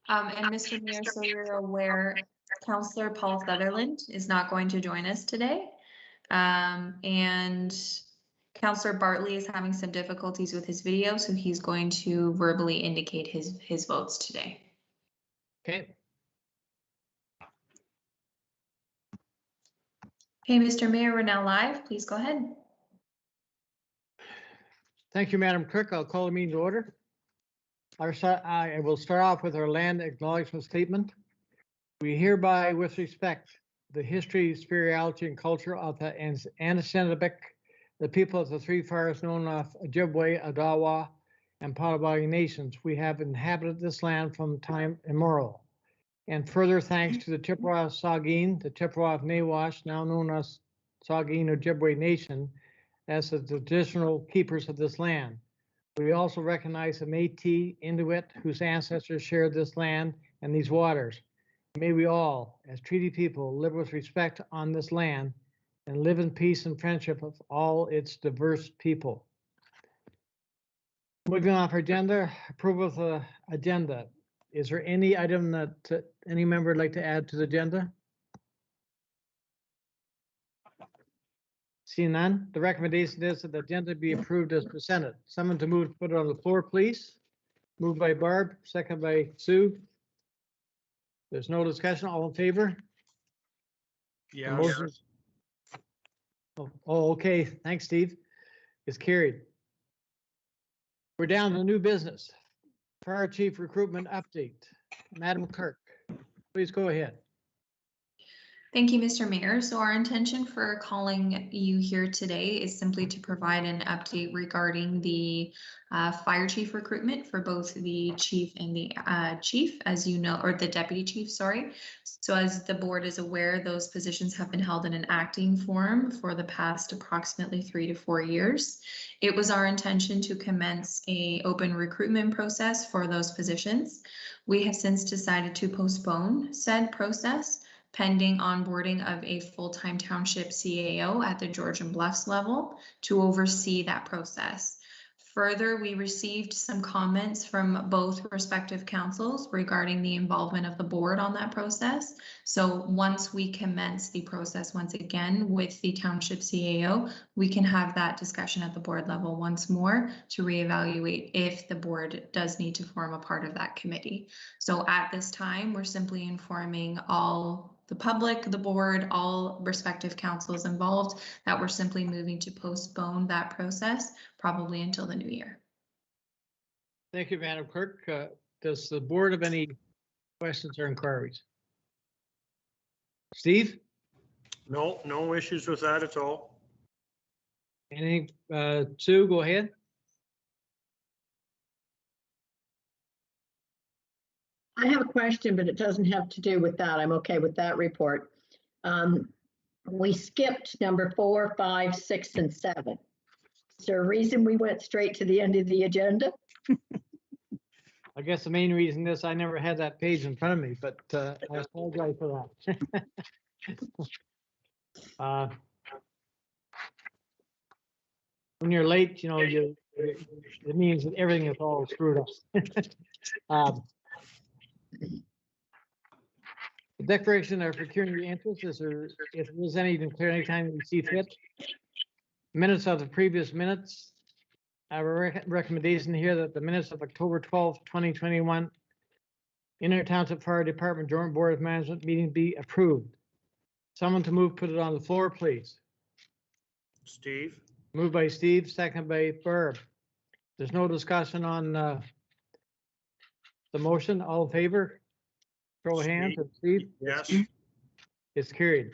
And Mr. Mayor, so you're aware, Councillor Paul Sutherland is not going to join us today. And Councillor Bartley is having some difficulties with his video, so he's going to verbally indicate his votes today. Okay. Okay, Mr. Mayor, we're now live. Please go ahead. Thank you, Madam Clerk. I'll call the meeting to order. I will start off with our land acknowledgement statement. We hereby, with respect, the history, spirituality, and culture of the Anishinaabe, the people of the three fires known as Ojibwe, Odawa, and Potawatomi nations, we have inhabited this land from time immemorial. And further thanks to the Chippewa Saugeen, the Chippewa of Nawash, now known as Saugeen Ojibwe Nation, as the traditional keepers of this land. We also recognize the Métis Inuit whose ancestors shared this land and these waters. May we all, as treaty people, live with respect on this land and live in peace and friendship with all its diverse people. Moving off our agenda, approval of the agenda. Is there any item that any member would like to add to the agenda? Seeing none, the recommendation is that the agenda be approved as presented. Someone to move to put it on the floor, please. Moved by Barb, second by Sue. There's no discussion. All in favor? Yeah. Oh, okay. Thanks, Steve. It's carried. We're down to new business. Fire Chief recruitment update. Madam Clerk, please go ahead. Thank you, Mr. Mayor. So our intention for calling you here today is simply to provide an update regarding the fire chief recruitment for both the chief and the chief, as you know, or the deputy chief, sorry. So as the board is aware, those positions have been held in an acting form for the past approximately 3 to 4 years. It was our intention to commence an open recruitment process for those positions. We have since decided to postpone said process pending onboarding of a full-time township CAO at the Georgian Bluffs level to oversee that process. Further, we received some comments from both respective councils regarding the involvement of the board on that process. So once we commence the process once again with the township CAO, we can have that discussion at the board level once more to reevaluate if the board does need to form a part of that committee. So at this time, we're simply informing all the public, the board, all respective councils involved, that we're simply moving to postpone that process probably until the new year. Thank you, Madam Clerk. Does the board have any questions or inquiries? Steve? No issues with that at all. Any, Sue, go ahead. I have a question, but it doesn't have to do with that. I'm okay with that report. We skipped number 4, 5, 6, and 7. Is there a reason we went straight to the end of the agenda? I guess the main reason is I never had that page in front of me, but I apologize for that. When you're late, you know, it means that everything is all screwed up. The declaration of pecuniary interest is there, if there's any, you can clear anytime you see fit. Minutes of the previous minutes. I have a recommendation here that the minutes of October 12th, 2021 Inter-Township Fire Department Joint Board of Management meeting be approved. Someone to move, put it on the floor, please. Steve? Moved by Steve, second by Barb. There's no discussion on the motion. All in favor? Throw a hand. Steve? Yes. It's carried.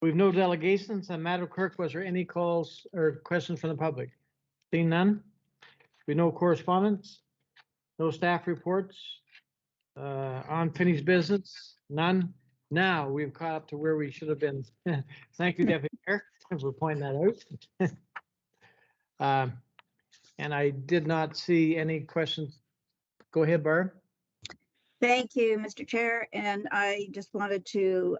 We've no delegations. And Madam Clerk, was there any calls or questions from the public? Seeing none. We no correspondence. No staff reports. Unfinished business. None. Now we've caught up to where we should have been. Thank you, Deputy Mayor, for pointing that out. And I did not see any questions. Go ahead, Barb. Thank you, Mr. Chair. And I just wanted to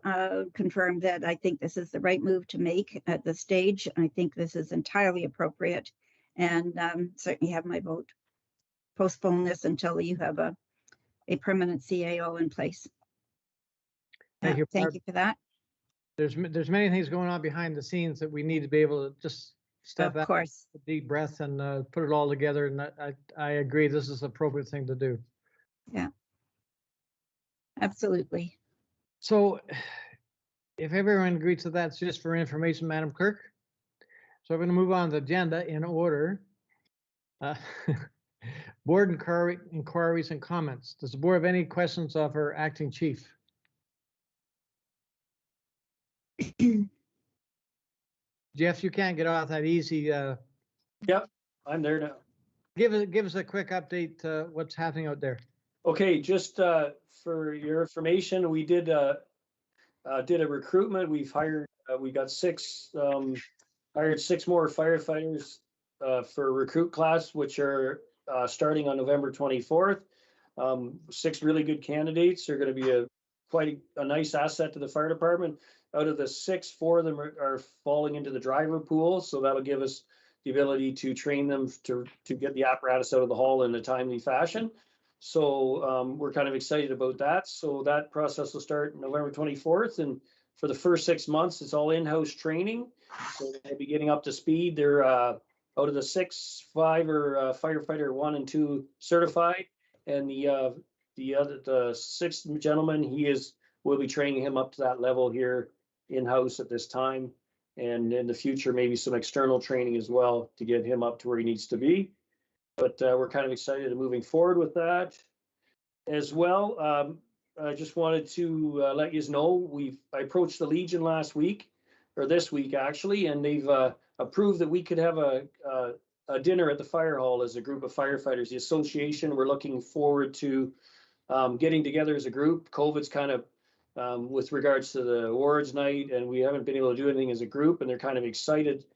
confirm that I think this is the right move to make at this stage. I think this is entirely appropriate and certainly have my vote. Postpone this until you have a a permanent CAO in place. Thank you, Thank Barb. you for that. There's many things going on behind the scenes that we need to be able to just step Of back, course. a deep breath, and put it all together. And I agree, this is the appropriate thing to do. Absolutely. So if everyone agrees to that, it's just for information, Madam Clerk. So we're going to move on to the agenda in order. Uh, Board inquiries and comments. Does the board have any questions of our acting chief? Jeff, you can't get off that easy. Yep, I'm there now. Give us a quick update, what's happening out there. Okay, just for your information, we did a recruitment. We've hired, we got hired 6 more firefighters for recruit class, which are starting on November 24th. 6 really good candidates. They're going to be quite a nice asset to the fire department. Out of the 6, 4 of them are falling into the driver pool, so that'll give us the ability to train them to get the apparatus out of the hall in a timely fashion. So we're kind of excited about that. So that process will start November 24th, and for the first 6 months, it's all in-house training. So they'll be getting up to speed. They're out of the 6, 5 are firefighter 1 and 2 certified, and the 6th gentleman, we'll be training him up to that level here in-house at this time, and in the future maybe some external training as well to get him up to where he needs to be. But we're kind of excited moving forward with that as well. I just wanted to let you know I approached the Legion last week, or this week actually, and they've approved that we could have a dinner at the fire hall as a group of firefighters. The association, we're looking forward to getting together as a group. COVID's kind of with regards to the awards night, and we haven't been able to do anything as a group, and they're kind of excited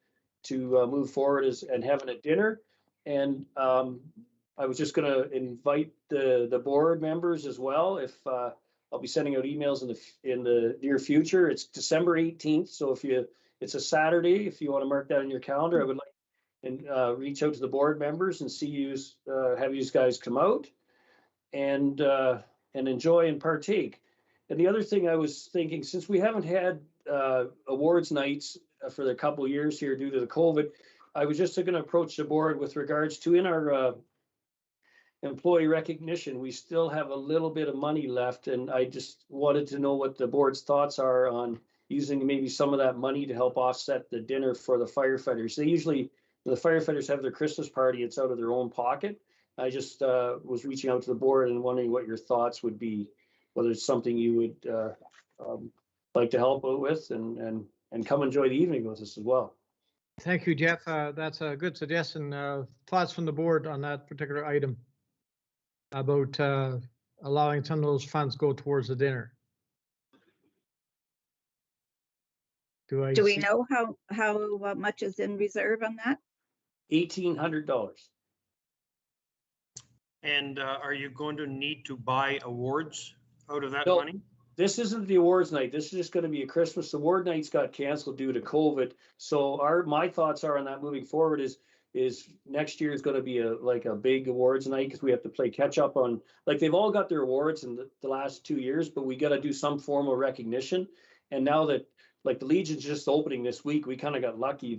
to move forward and having a dinner. And I was just going to invite the board members as well. If I'll be sending out emails in the near future. It's December 18th, so it's a Saturday. If you want to mark that in your calendar, I would like and reach out to the board members and have you guys come out and enjoy and partake. And the other thing I was thinking, since we haven't had awards nights for a couple of years here due to the COVID, I was just going to approach the board with regards to in our employee recognition, we still have a little bit of money left, and I just wanted to know what the board's thoughts are on using maybe some of that money to help offset the dinner for the firefighters. When the firefighters have their Christmas party, it's out of their own pocket. I just was reaching out to the board and wondering what your thoughts would be, whether it's something you would like to help out with, and come enjoy the evening with us as well. Thank you, Jeff. That's a good suggestion. Thoughts from the board on that particular item about allowing some of those funds go towards the dinner. Do we know how much is in reserve on that? $1,800. And are you going to need to buy awards out of that No. money? This isn't the awards night. This is just going to be a Christmas. Award nights got canceled due to COVID. So my thoughts are on that moving forward is next year is going to be a big awards night, because we have to play catch up on, like, they've all got their awards in the last 2 years, but we got to do some form of recognition. And now that, like, the Legion's just opening this week, we kind of got lucky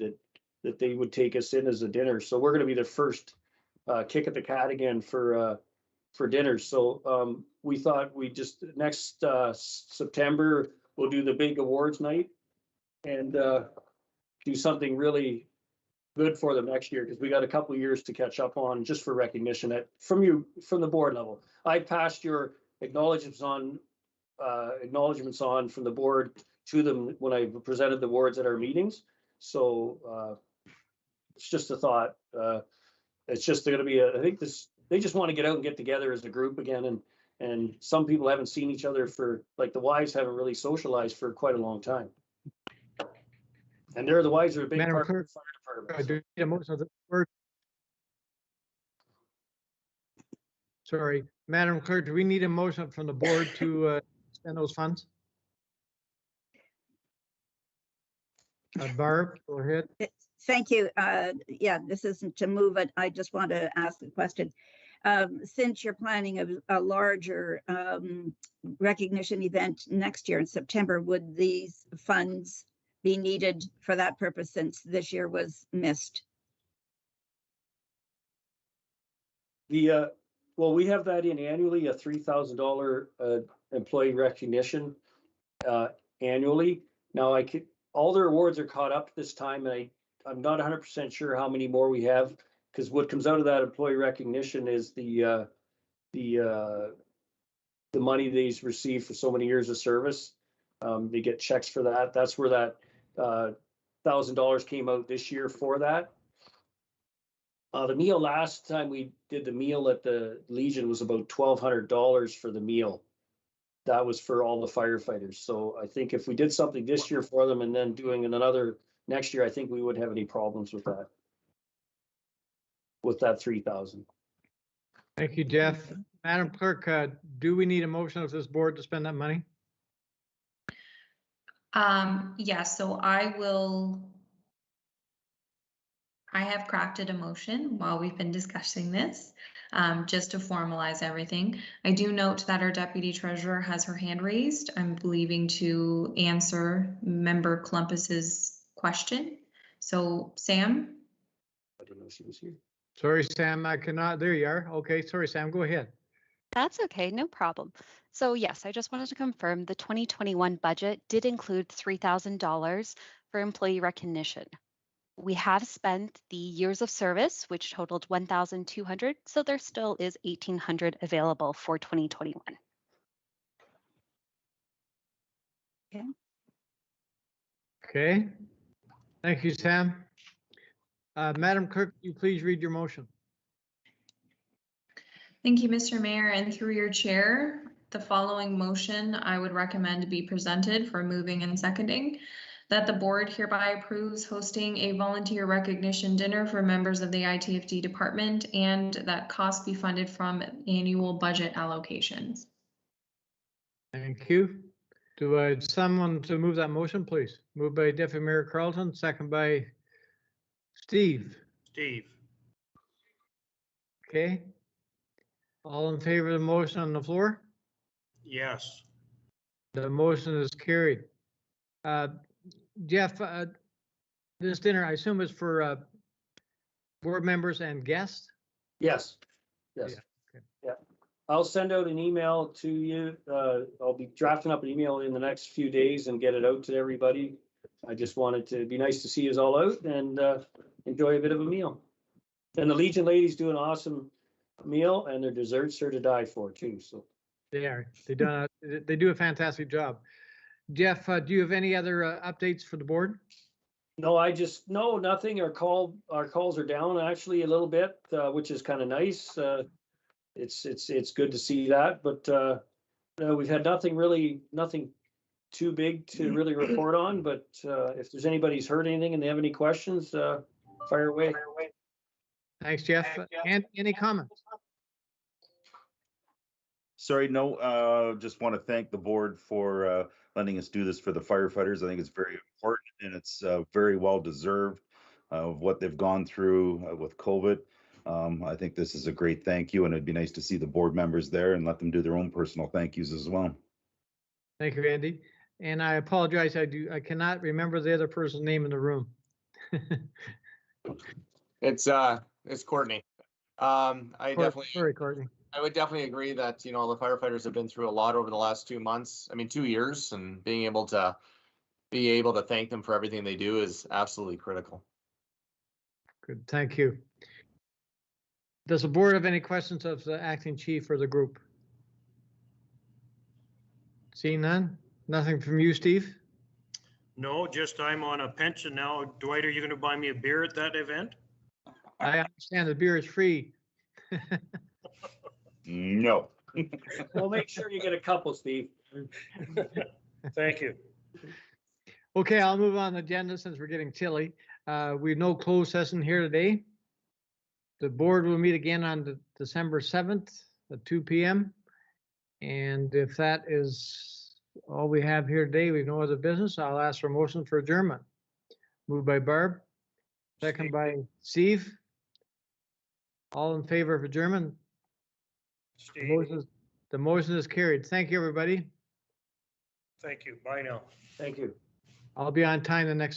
that they would take us in as a dinner. So we're going to be the first kick at the cat again for dinner. So we thought we just next September we'll do the big awards night and do something really good for them next year, because we got a couple of years to catch up on just for recognition from the board level. I passed your acknowledgements on from the board to them when I presented the awards at our meetings. So it's just a thought. It's just going to be I think they just want to get out and get together as a group again, and some people haven't seen each other for, like, the wives haven't really socialized for quite a long time. And the wives are a big Madam part Clerk, of the fire department. do we need a motion of the board? Sorry, Madam Clerk, do we need a motion from the board to spend those funds? Barb, go ahead. Thank you. Yeah, this isn't to move it. I just want to ask a question. since you're planning a larger recognition event next year in September, would these funds be needed for that purpose since this year was missed? Well, we have that in annually, a $3,000 employee recognition annually. Now all their awards are caught up this time, and I'm not 100% sure how many more we have, because what comes out of that employee recognition is the money they've received for so many years of service. They get checks for that. That's where that $1,000 came out this year for that. The meal, last time we did the meal at the Legion was about $1,200 for the meal. That was for all the firefighters. So I think if we did something this year for them and then doing another next year, I think we wouldn't have any problems with that. With that 3,000. Thank you, Jeff. Madam Clerk, do we need a motion of this board to spend that money? Yes, so I have crafted a motion while we've been discussing this, just to formalize everything. I do note that our deputy treasurer has her hand raised. I'm believing to answer Member Clumpus's question. So Sam? I didn't know she was here. Sorry, Sam, I cannot. There you are. Okay, sorry, Sam, go ahead. That's okay, no problem. So yes, I just wanted to confirm the 2021 budget did include $3,000 for employee recognition. We have spent the years of service, which totaled 1,200, so there still is 1,800 available for 2021. Okay. Thank you, Sam. Madam Clerk, will you please read your motion? Thank you, Mr. Mayor, and through your chair, the following motion I would recommend be presented for moving and seconding. That the board hereby approves hosting a volunteer recognition dinner for members of the ITFD department, and that costs be funded from annual budget allocations. Thank you. Do I have someone to move that motion, please? Moved by Deputy Mayor Carlton, second by Steve. Steve, Okay. All in favor of the motion on the floor? yes. The motion is carried. Jeff, this dinner, I assume, is for board members and guests? Yes. Yes. Yeah, okay. Yeah. I'll send out an email to you. I'll be drafting up an email in the next few days and get it out to everybody. I just wanted to be nice to see us all out and enjoy a bit of a meal. And the Legion ladies do an awesome meal, and their desserts are to die for too. So They are. They do a fantastic job. Jeff, do you have any other updates for the board? no, nothing. Our calls are down actually a little bit, which is kind of nice. It's good to see that, but no, we've had nothing too big to really report on. But if there's anybody's heard anything and they have any questions, fire away. Thanks, Jeff. And any comments? Sorry, no, just want to thank the board for letting us do this for the firefighters. I think it's very important and it's very well deserved of what they've gone through with COVID. I think this is a great thank you, and it'd be nice to see the board members there and let them do their own personal thank yous as well. Thank you, Andy. And I apologize, I cannot remember the other person's name in the room. It's Courtney. Sorry, Courtney. I would definitely agree that, the firefighters have been through a lot over the last 2 months. 2 years, and being able to thank them for everything they do is absolutely critical. Good, thank you. Does the board have any questions of the acting chief or the group? Seeing none? Nothing from you, Steve? No, just I'm on a pension now. Dwight, are you going to buy me a beer at that event? I understand the beer is free. No. We'll make sure you get a couple, Steve. Thank you. Okay, I'll move on the agenda since we're getting chilly. We have no closed session here today. The board will meet again on December 7th at 2 p.m. And if that is all we have here today, we have no other business, I'll ask for a motion for adjournment. Moved by Barb, second by Steve. All in favor of adjournment, Steve, The motion is carried. Thank you, everybody. thank you. Bye now. Thank you. I'll be on time the next